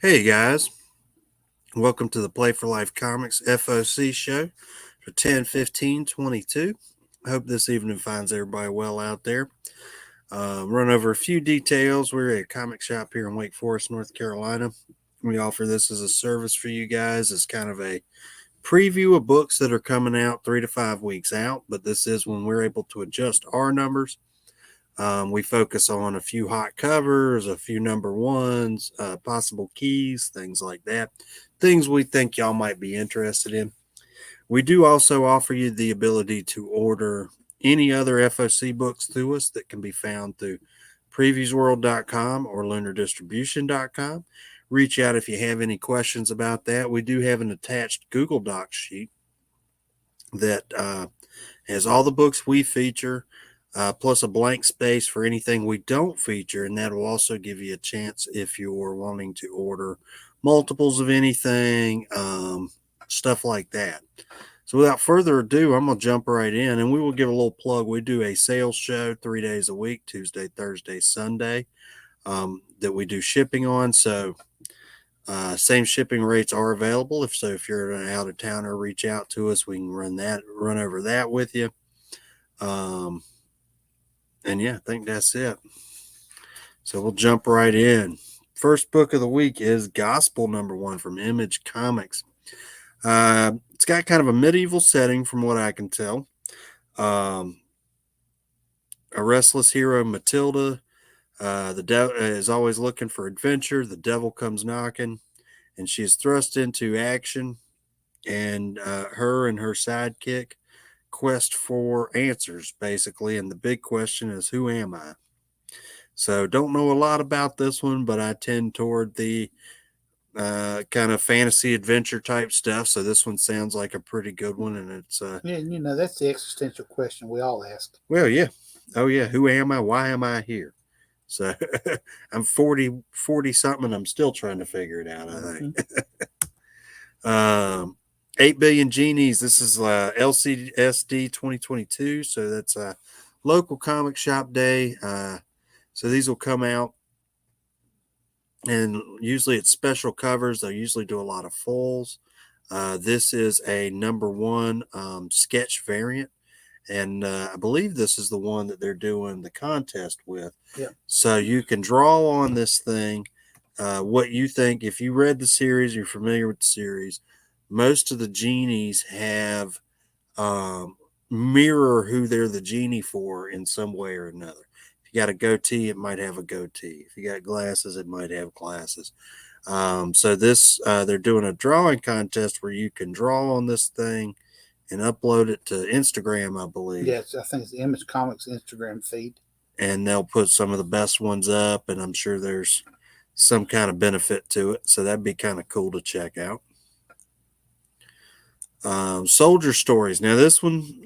Hey guys, welcome to the Play for Life Comics FOC Show for 10/15/22. I hope this evening finds everybody well out there. Run over a few details. We're a comic shop here in Wake Forest, North Carolina. We offer this as a service for you guys as kind of a preview of books that are coming out 3 to 5 weeks out, but this is when we're able to adjust our numbers. We focus on a few hot covers, a few number ones, possible keys, things like that. Things we think y'all might be interested in. We do also offer you the ability to order any other FOC books through us that can be found through previewsworld.com or lunardistribution.com. Reach out if you have any questions about that. We do have an attached Google Docs sheet that has all the books we feature, plus a blank space for anything we don't feature. And that will also give you a chance if you're wanting to order multiples of anything, stuff like that. So without further ado, I'm going to jump right in and we will give a little plug. We do a sales show 3 days a week, Tuesday, Thursday, Sunday, that we do shipping on. So same shipping rates are available. If you're an out of towner, reach out to us. We can run over that with you. And yeah, I think that's it. So we'll jump right in. First book of the week is Gospel #1 from Image Comics. It's got kind of a medieval setting from what I can tell. A restless hero, Matilda, the devil is always looking for adventure. The devil comes knocking, and she is thrust into action. And her and her sidekick quest for answers, basically. And the big question is, who am I? So don't know a lot about this one, but I tend toward the kind of fantasy adventure type stuff. So this one sounds like a pretty good one, and it's Yeah, that's the existential question we all ask. well, yeah, oh yeah, who am I? Why am I here? So I'm 40 something, and I'm still trying to figure it out. I think. um, 8 billion genies. This is LCSD 2022, so that's a local comic shop day. So these will come out, and usually it's special covers. They usually do a lot of fulls. This is a #1 sketch variant, and I believe this is the one that they're doing the contest with. Yeah. So you can draw on this thing what you think. If you read the series, you're familiar with the series. Most of the genies have mirror who they're the genie for in some way or another. If you got a goatee, it might have a goatee. If you got glasses, it might have glasses. So this they're doing a drawing contest where you can draw on this thing and upload it to Instagram, I believe. Yes, I think it's the Image Comics Instagram feed. And they'll put some of the best ones up, and I'm sure there's some kind of benefit to it. So that'd be kind of cool to check out. Soldier Stories. Now this one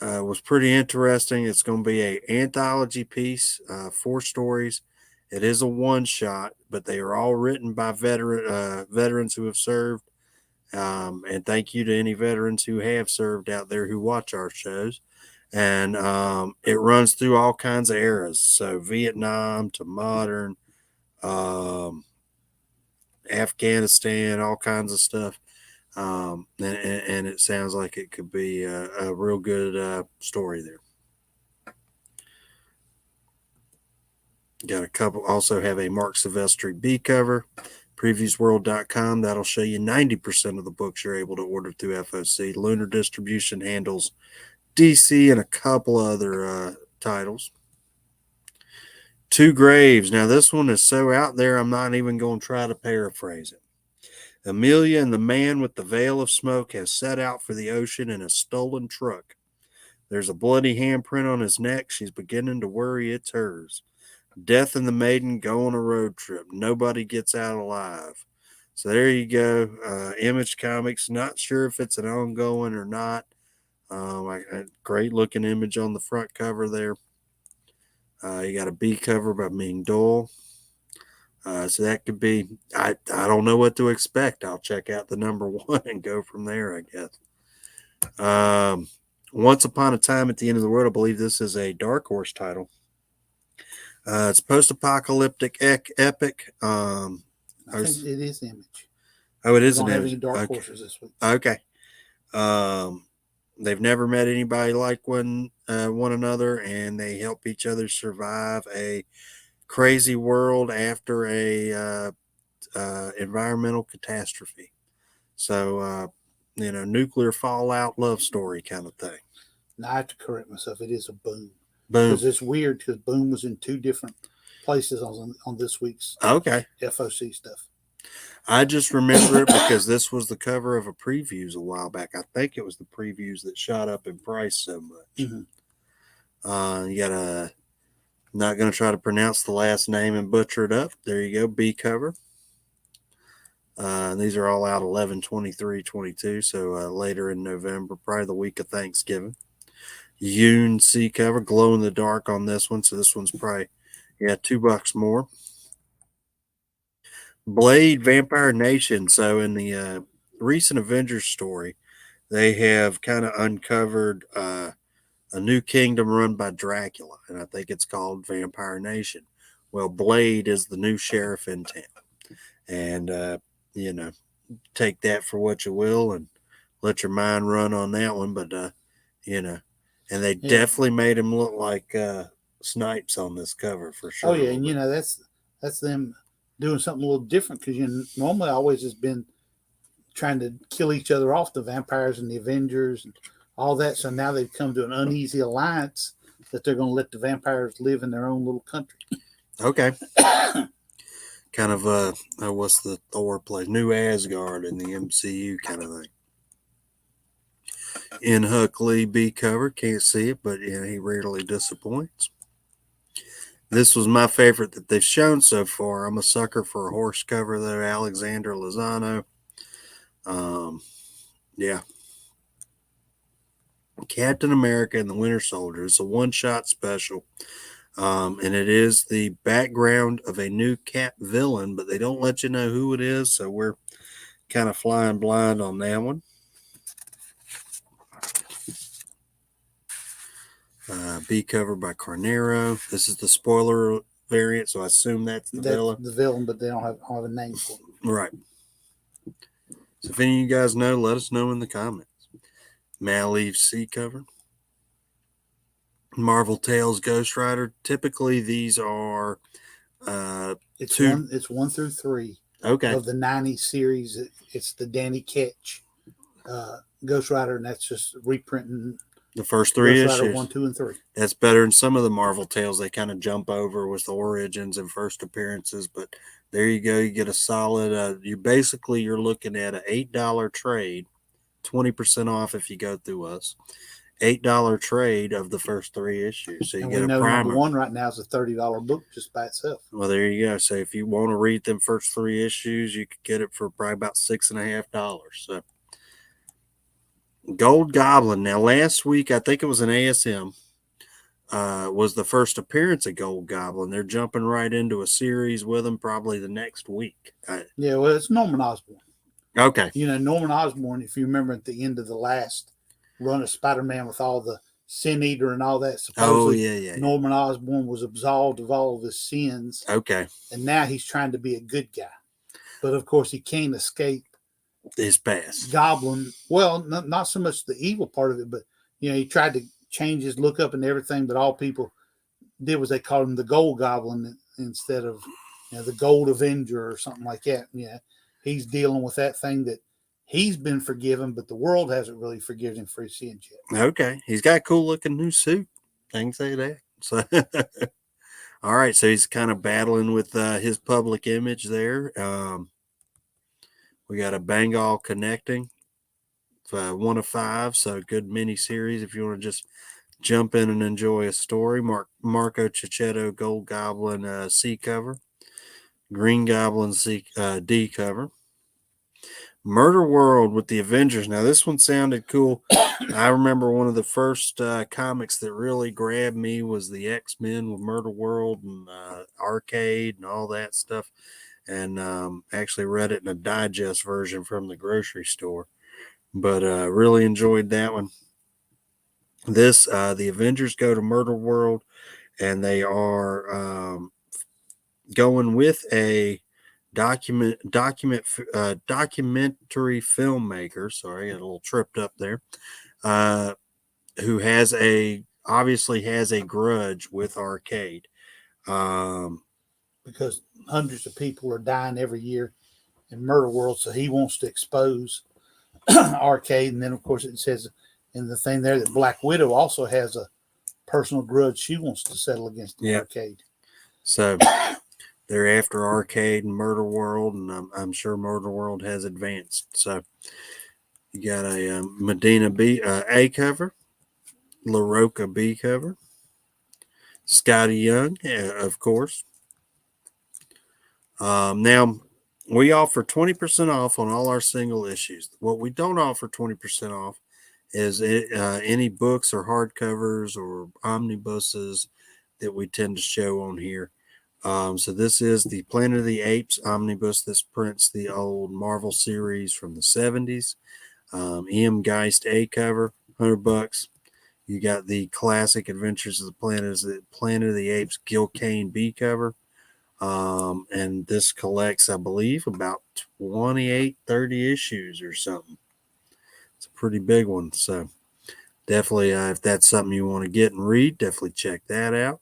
was pretty interesting. It's going to be a anthology piece, 4 stories. It is a one shot, but they are all written by veterans who have served. And thank you to any veterans who have served out there who watch our shows. And it runs through all kinds of eras, so Vietnam to modern, Afghanistan, all kinds of stuff. And it sounds like it could be a real good story there. Got a couple. Also have a Mark Silvestri B cover. Previewsworld.com. That'll show you 90% of the books you're able to order through FOC. Lunar Distribution handles DC and a couple other titles. Two Graves. Now this one is so out there, I'm not even going to try to paraphrase it. Amelia and the man with the veil of smoke have set out for the ocean in a stolen truck. There's a bloody handprint on his neck. She's beginning to worry it's hers. Death and the maiden go on a road trip. Nobody gets out alive. So there you go. Image Comics. Not sure if it's an ongoing or not. A great looking image on the front cover there. You got a B cover by Ming Dole. So that could be, I don't know what to expect. I'll check out the #1 and go from there, I guess. Once Upon a Time at the End of the World, I believe this is a Dark Horse title. It's post-apocalyptic epic. I think it is Image. Oh, it We is don't an have image. any dark Okay. horses this week. Okay. They've never met anybody like one another, and they help each other survive a crazy world after a environmental catastrophe. So, nuclear fallout love story kind of thing. Now I have to correct myself. It is a Boom. Boom. Because it's weird because Boom was in two different places on this week's Okay. FOC stuff. I just remember it because this was the cover of a previews a while back. I think it was the previews that shot up in price so much. Mm-hmm. You got not going to try to pronounce the last name and butcher it up. There you go, B cover. These are all out 11/23/22, so later in November, probably the week of Thanksgiving. Yoon C cover, glow in the dark on this one, so this one's probably $2 more. Blade Vampire Nation. So in the recent Avengers story, they have kind of uncovered a new kingdom run by Dracula, and I think it's called Vampire Nation. Well, Blade is the new sheriff in town, and take that for what you will, and let your mind run on that one. But and they definitely made him look like Snipes on this cover for sure. Oh yeah, and that's them doing something a little different because normally always has been trying to kill each other off, the vampires and the Avengers and all that. So now they've come to an uneasy alliance that they're going to let the vampires live in their own little country. Okay. Kind of what's the Thor place? New Asgard in the MCU kind of thing. In Huck Lee B cover, can't see it, but he rarely disappoints. This was my favorite that they've shown so far. I'm a sucker for a horse cover though, Alexander Lozano. Yeah. Captain America and the Winter Soldier. It's a one-shot special. And it is the background of a new Cap villain, but they don't let you know who it is, so we're kind of flying blind on that one. B cover by Carnero. This is the spoiler variant, so I assume that's the villain. The villain, but they don't have a name for it. Right. So if any of you guys know, let us know in the comments. Maleev C cover. Marvel Tales Ghost Rider. Typically, these are it's 1 through 3. Okay. Of the 90s series. It's the Danny Ketch Ghost Rider, and that's just reprinting the first 3 Ghost issues. Rider 1, 2, and 3. That's better than some of the Marvel Tales. They kind of jump over with the origins and first appearances, but there you go. You get a solid. You're looking at an $8 trade, 20% off if you go through us. $8 trade of the first 3 issues. So you get a primer. Number 1 right now is a $30 book just by itself. Well, there you go. So if you want to read them first 3 issues, you could get it for probably about $6.50. So Gold Goblin. Now last week, I think it was an ASM. Was the first appearance of Gold Goblin. They're jumping right into a series with him probably the next week. Yeah, well, it's Norman Osborn. Okay. Norman Osborn, if you remember at the end of the last run of Spider-Man with all the Sin Eater and all that, supposedly Norman Osborn was absolved of all of his sins. Okay. And now he's trying to be a good guy. But, of course, he can't escape his past. Goblin. Well, not so much the evil part of it, but, he tried to change his look up and everything, but all people did was they called him the Gold Goblin instead of the Gold Avenger or something like that. Yeah, he's dealing with that thing that he's been forgiven, but the world hasn't really forgiven him for his sins yet. Okay, he's got a cool looking new suit. I can say that. So, all right, so he's kind of battling with his public image there. We got a Bengal connecting. 1 of 5, so good mini series if you want to just jump in and enjoy a story. Marco Cicchetto Gold Goblin C cover, Green Goblin D cover. Murder World with the Avengers. Now this one sounded cool. I remember one of the first comics that really grabbed me was the X-Men with Murder World and Arcade and all that stuff, and actually read it in a digest version from the grocery store. But really enjoyed that one. The Avengers go to Murder World, and they are going with a documentary filmmaker. Sorry, I got a little tripped up there. Who obviously has a grudge with arcade. Because hundreds of people are dying every year in Murder World, so he wants to expose arcade. And then, of course, it says in the thing there that Black Widow also has a personal grudge she wants to settle against the arcade. So they're after arcade and Murder World, and I'm sure Murder World has advanced. So you got a Medina A cover, LaRocca B cover, Scotty Young, of course. Now, we offer 20% off on all our single issues. What we don't offer 20% off is any books or hardcovers or omnibuses that we tend to show on here. So this is the Planet of the Apes omnibus. This prints the old Marvel series from the 70s. E.M. Geist A cover, $100. You got the classic Adventures of the Planet of the Apes Gil Kane B cover. And this collects, I believe, about 30 issues or something. It's a pretty big one. So definitely, if that's something you want to get and read, definitely check that out.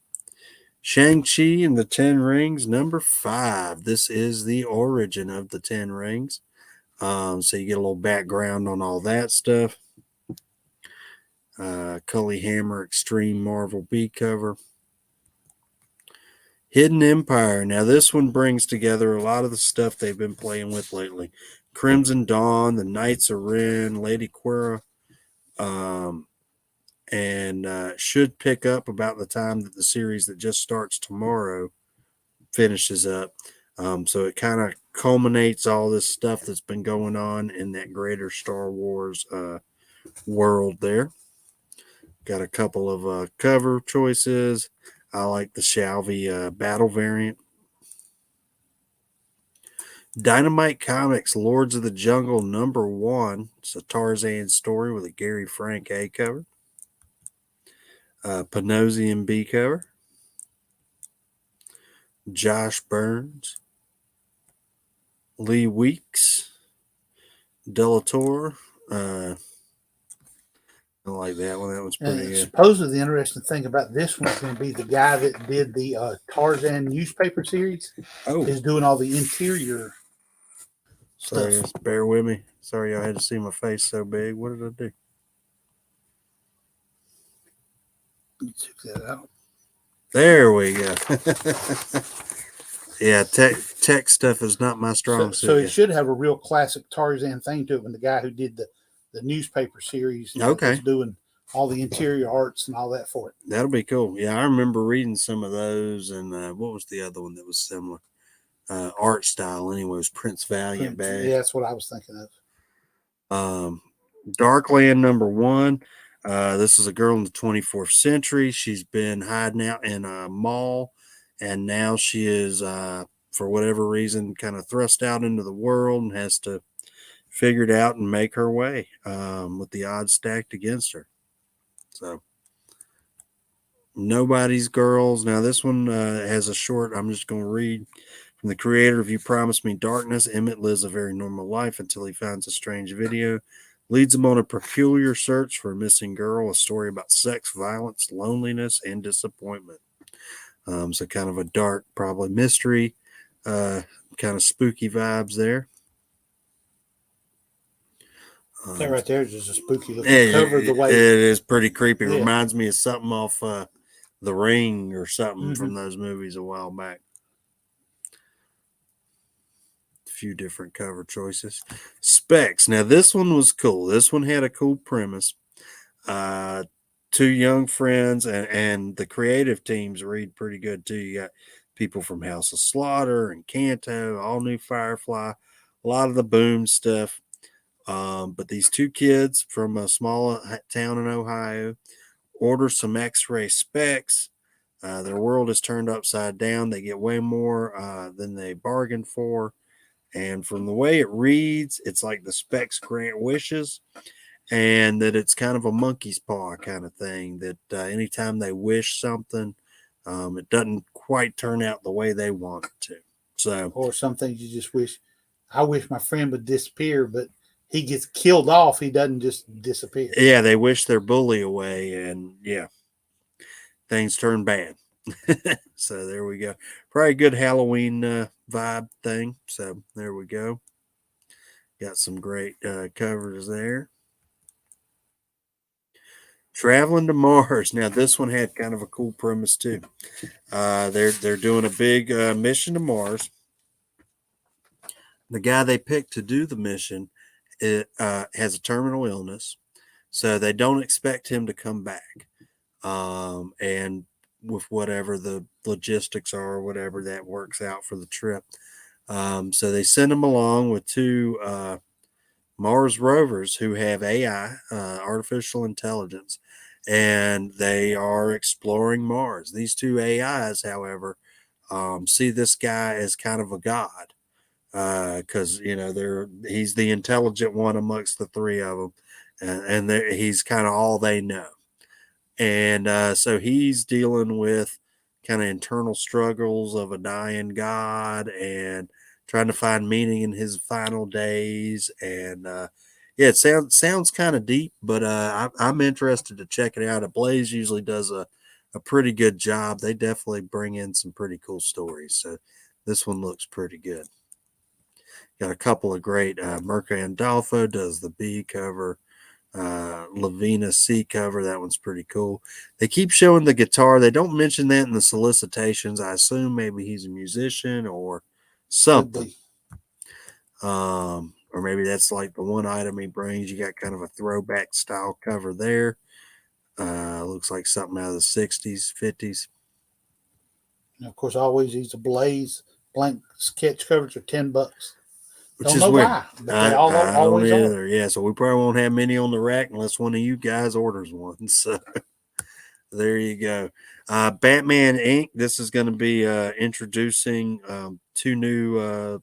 Shang-Chi and the 10 Rings, number 5. This is the origin of the 10 Rings. So you get a little background on all that stuff. Cully Hammer Extreme Marvel B cover. Hidden Empire. Now, this one brings together a lot of the stuff they've been playing with lately. Crimson Dawn, the Knights of Ren, Lady Quira, and should pick up about the time that the series that just starts tomorrow finishes up. So it kind of culminates all this stuff that's been going on in that greater Star Wars world there. Got a couple of cover choices. I like the Shalvey battle variant. Dynamite Comics, Lords of the Jungle, number 1. It's a Tarzan story with a Gary Frank A cover. Panosian B cover. Josh Burns. Lee Weeks. Delator. I like that one. That one's pretty good. Supposedly, the interesting thing about this one is going to be the guy that did the Tarzan newspaper series is doing all the interior stuff. Sorry, bear with me. Sorry, I had to see my face so big. What did I do? You took that out. There we go. Yeah, tech stuff is not my strong suit. So it should have a real classic Tarzan thing to it when the guy who did the newspaper series is doing all the interior arts and all that for it. That'll be cool. Yeah, I remember reading some of those. And what was the other one that was similar? Art style, anyway, was Prince Valiant Bag. Yeah, that's what I was thinking of. Darkland, number 1. This is a girl in the 24th century. She's been hiding out in a mall, and now she is, for whatever reason, kind of thrust out into the world and has to figure it out and make her way with the odds stacked against her. So, Nobody's Girls. Now, this one has a short, I'm just going to read. From the creator of You Promised Me Darkness, Emmett lives a very normal life until he finds a strange video. Leads him on a peculiar search for a missing girl, a story about sex, violence, loneliness, and disappointment. So kind of a dark, probably mystery, kind of spooky vibes there. That right there is just a spooky looking cover. The way it is pretty creepy. Yeah. Reminds me of something off The Ring or something from those movies a while back. Few different cover choices. Specs. Now this one was cool. This one had a cool premise. 2 young friends and the creative teams read pretty good too. You got people from House of Slaughter and Kanto, All New Firefly, a lot of the Boom stuff. But these 2 kids from a small town in Ohio order some X-ray specs. Their world is turned upside down. They get way more than they bargained for. And from the way it reads, it's like the specs grant wishes, and that it's kind of a monkey's paw kind of thing, that anytime they wish something, It doesn't quite turn out the way they want it to. So, or some things you just wish. I wish my friend would disappear, but he gets killed off. He doesn't just disappear. yeah, they wish their bully away, and yeah, things turn bad. So there we go. Probably a good Halloween vibe thing. So there we go. Got some great covers there. Traveling to Mars. Now this one had kind of a cool premise too. They're doing a big mission to Mars. The guy they picked to do the mission has a terminal illness, so they don't expect him to come back. And with whatever the logistics are, or whatever that works out for the trip. So they send him along with two Mars rovers who have AI, artificial intelligence, and they are exploring Mars. These two AIs, however, see this guy as kind of a god because he's the intelligent one amongst the three of them, and he's kind of all they know. And so he's dealing with kind of internal struggles of a dying God and trying to find meaning in his final days. And yeah, it sounds kind of deep, but I'm interested to check it out. Blaze usually does a pretty good job. They definitely bring in some pretty cool stories. So this one looks pretty good. Got a couple of great. Mirka Andolfo does the B cover. Lavina C cover. That one's pretty cool. They keep showing the guitar. They don't mention that in the solicitations. I assume maybe he's a musician or something. Or maybe that's like the one item he brings. You got kind of a throwback style cover there. Looks like something out of the 60s, 50s. And of course, always these Blaze blank sketch covers are $10. Which don't is know weird. why, but they always don't are. either. Yeah, so we probably won't have many on the rack unless one of you guys orders one. So there you go. Batman Inc. This is going to be introducing two new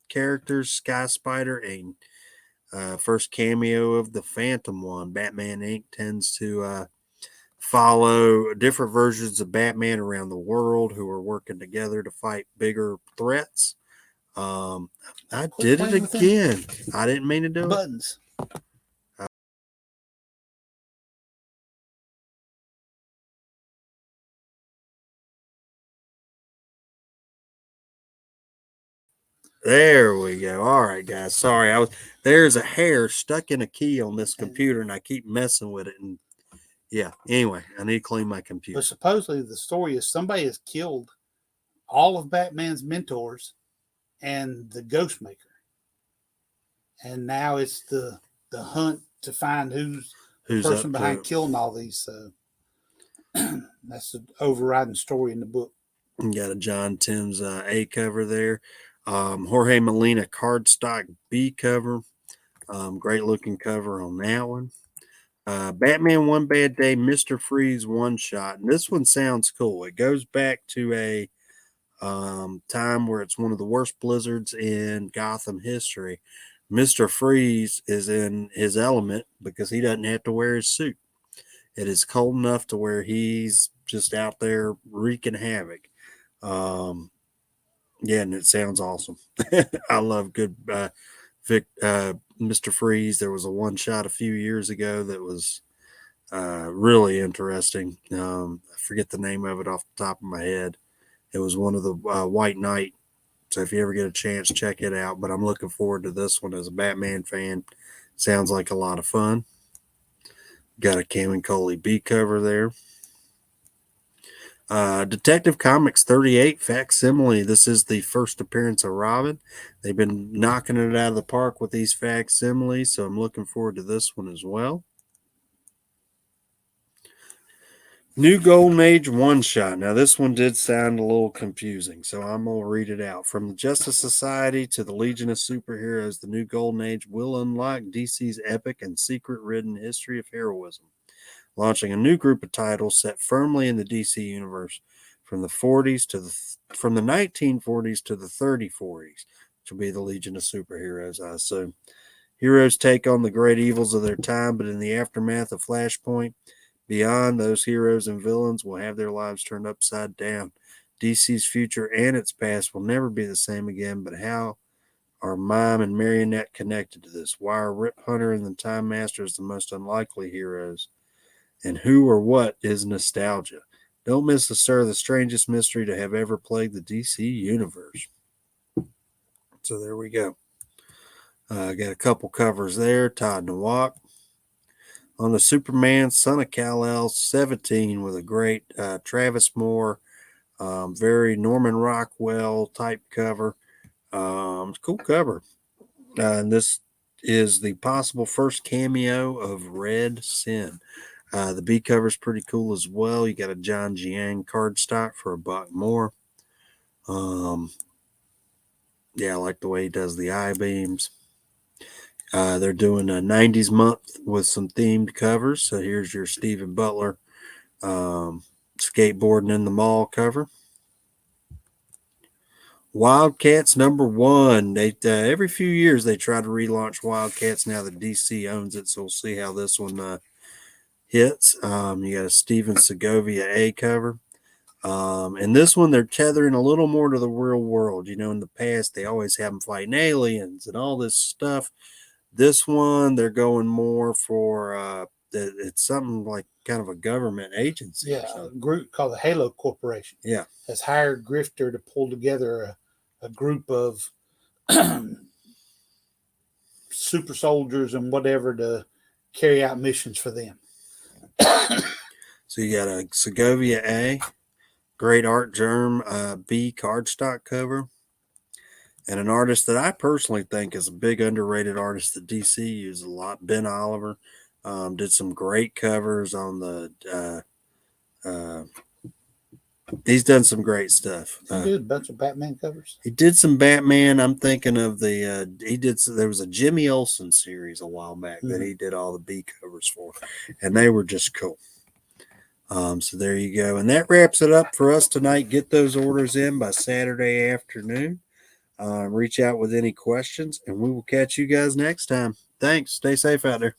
characters, Sky Spider and first cameo of the Phantom one. Batman Inc. tends to follow different versions of Batman around the world who are working together to fight bigger threats. I did it again. I didn't mean to do buttons. There we go. All right, guys. Sorry, there's a hair stuck in a key on this computer, and I keep messing with it. And yeah, anyway, I need to clean my computer. But supposedly the story is somebody has killed all of Batman's mentors and the Ghostmaker, and now it's the hunt to find who's the person behind killing all these. So that's the overriding story in the book. You got a John Timms A cover there. Jorge Molina cardstock B cover. Great looking cover on that one. Batman One Bad Day, Mr. Freeze one shot. And this one sounds cool. It goes back to a time where it's one of the worst blizzards in Gotham history. Mr. Freeze is in his element because he doesn't have to wear his suit. It is cold enough to where he's just out there wreaking havoc. Yeah, and it sounds awesome. I love good Mr. Freeze. There was a one shot a few years ago that was really interesting. I forget the name of it off the top of my head. It was one of the White Knight. So if you ever get a chance, check it out. But I'm looking forward to this one as a Batman fan. Sounds like a lot of fun. Got a Cam and Coley B cover there. Detective Comics 38 Facsimile. This is the first appearance of Robin. They've been knocking it out of the park with these facsimiles, so I'm looking forward to this one as well. New Golden Age one shot. Now, this one did sound a little confusing, so I'm going to read it out. From the Justice Society to the Legion of Superheroes, the New Golden Age will unlock DC's epic and secret-ridden history of heroism, launching a new group of titles set firmly in the DC universe from the 1940s to the 3040s, which will be the Legion of Superheroes, I assume. Heroes take on the great evils of their time, but in the aftermath of Flashpoint, Beyond, those heroes and villains will have their lives turned upside down. DC's future and its past will never be the same again, but how are Mime and Marionette connected to this? Why are Rip Hunter and the Time Masters the most unlikely heroes? And who or what is nostalgia? Don't miss the stir of the strangest mystery to have ever plagued the DC universe. So there we go. Got a couple covers there. Todd Nowak. On the Superman, Son of Kal-El 17 with a great Travis Moore, very Norman Rockwell type cover. Cool cover. And this is the possible first cameo of Red Sin. The B cover is pretty cool as well. You got a John Jiang cardstock for $1 more. Yeah, I like the way he does the I-beams. They're doing a 90s month with some themed covers. So here's your Stephen Butler skateboarding in the mall cover. Wildcats #1. They every few years they try to relaunch Wildcats. Now that DC owns it, so we'll see how this one hits. You got a Steven Segovia A cover. And this one, they're tethering a little more to the real world. You know, in the past, they always have them fighting aliens and all this stuff. This one, they're going more for, it's something like kind of a government agency. Yeah, a group called the Halo Corporation. Yeah. Has hired Grifter to pull together a group of super soldiers and whatever to carry out missions for them. So you got a Segovia A, great art germ B cardstock cover, and an artist that I personally think is a big underrated artist that DC uses a lot, Ben Oliver. Did some great covers on the he's done some great stuff. He did a bunch of Batman covers. He did some Batman. I'm thinking of there was a Jimmy Olsen series a while back that he did all the B covers for, and they were just cool. So there you go. And that wraps it up for us tonight. Get those orders in by Saturday afternoon. Reach out with any questions, and we will catch you guys next time. Thanks. Stay safe out there.